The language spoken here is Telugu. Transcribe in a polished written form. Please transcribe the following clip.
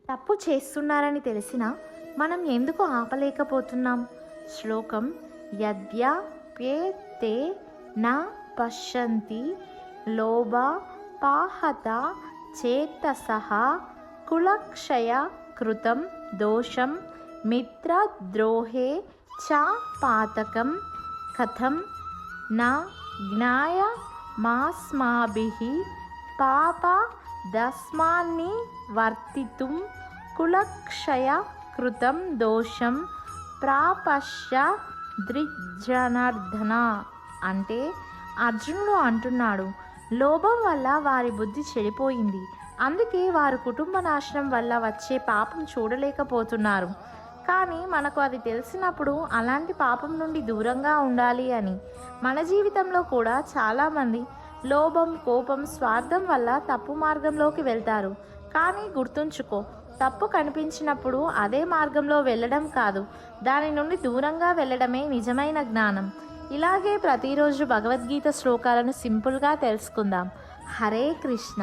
తప్పు చేస్తున్నారని తెలిసినా మనం ఎందుకు ఆపలేకపోతున్నాం? శ్లోకం: యద్యప్యేతే న పశ్యంతి లోభా పాహత చేతసః కులక్షయ కృతం దోషం మిత్రద్రోహే చ పాతకం కథం న జ్ఞాయమాస్మాభిః పాపదస్మాన్ని వర్తితుం కులక్షయ కృతం దోషం ప్రాపశ్య ద్విజనార్దన. అంటే అర్జునుడు అంటున్నాడు, లోభం వల్ల వారి బుద్ధి చెడిపోయింది, అందుకే వారు కుటుంబ నాశనం వల్ల వచ్చే పాపం చూడలేకపోతున్నారు. కానీ మనకు అది తెలిసినప్పుడు అలాంటి పాపం నుండి దూరంగా ఉండాలి అని. మన జీవితంలో కూడా చాలామంది లోభం, కోపం, స్వార్థం వల్ల తప్పు మార్గంలోకి వెళ్తారు. కానీ గుర్తుంచుకో, తప్పు కనిపించినప్పుడు అదే మార్గంలో వెళ్ళడం కాదు, దాని నుండి దూరంగా వెళ్ళడమే నిజమైన జ్ఞానం. ఇలాగే ప్రతిరోజు భగవద్గీత శ్లోకాలను సింపుల్గా తెలుసుకుందాం. హరే కృష్ణ.